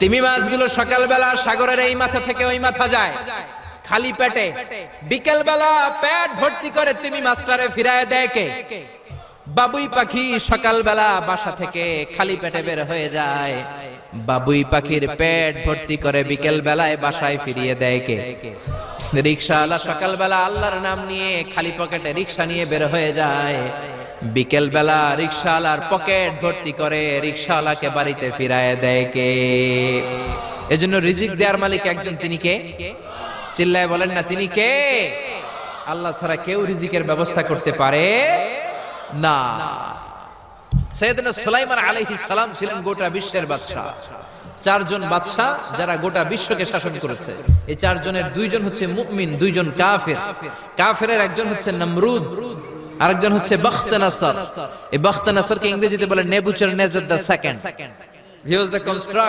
তিমি মাছগুলো সকালবেলা সাগরের এই মাথা থেকে ওই মাথা যায় খালি পেটে, বিকেল বেলা পেট ভর্তি করে তিমি মাছটারে ফিরায় দেয় কে? বাবুই পাখি সকালবেলা বাসা থেকে খালি পেটে বের হয়ে যায়, বাবুই পাখির পেট ভর্তি করে বিকেল বেলায় বাসায় ফিরিয়ে দেয় কে? রিকশাওয়ালা সকালবেলা আল্লাহর নাম নিয়ে খালি পকেটে রিকশা নিয়ে বের হয়ে যায়, বিকেল বেলা রিকশাওয়ালার পকেট ভর্তি করে রিকশাওয়ালাকে বাড়িতে ফিরায় দেয় কে? এজন্য রিজিক দেওয়ার মালিক একজন, তিনি কে? চিল্লায় বলেন না, তিনি কে? আল্লাহ ছাড়া কেউ রিজিকের ব্যবস্থা করতে পারে না। সাইয়েদনা সুলাইমান আলাইহিস সালাম ছিলেন গোটা বিশ্বের বাদশা। চারজন বাদশা যারা গোটা বিশ্বকে শাসন করেছে, এই চারজনের দুইজন হচ্ছে মুমিন, দুইজন কাফের। কাফেরের একজন হচ্ছে নমরুদ, আরেকজন হচ্ছে বখতনাসর। এই বখতনাসরকে ইংরেজিতে বলে Nebuchadnezzar the second. He was the constructor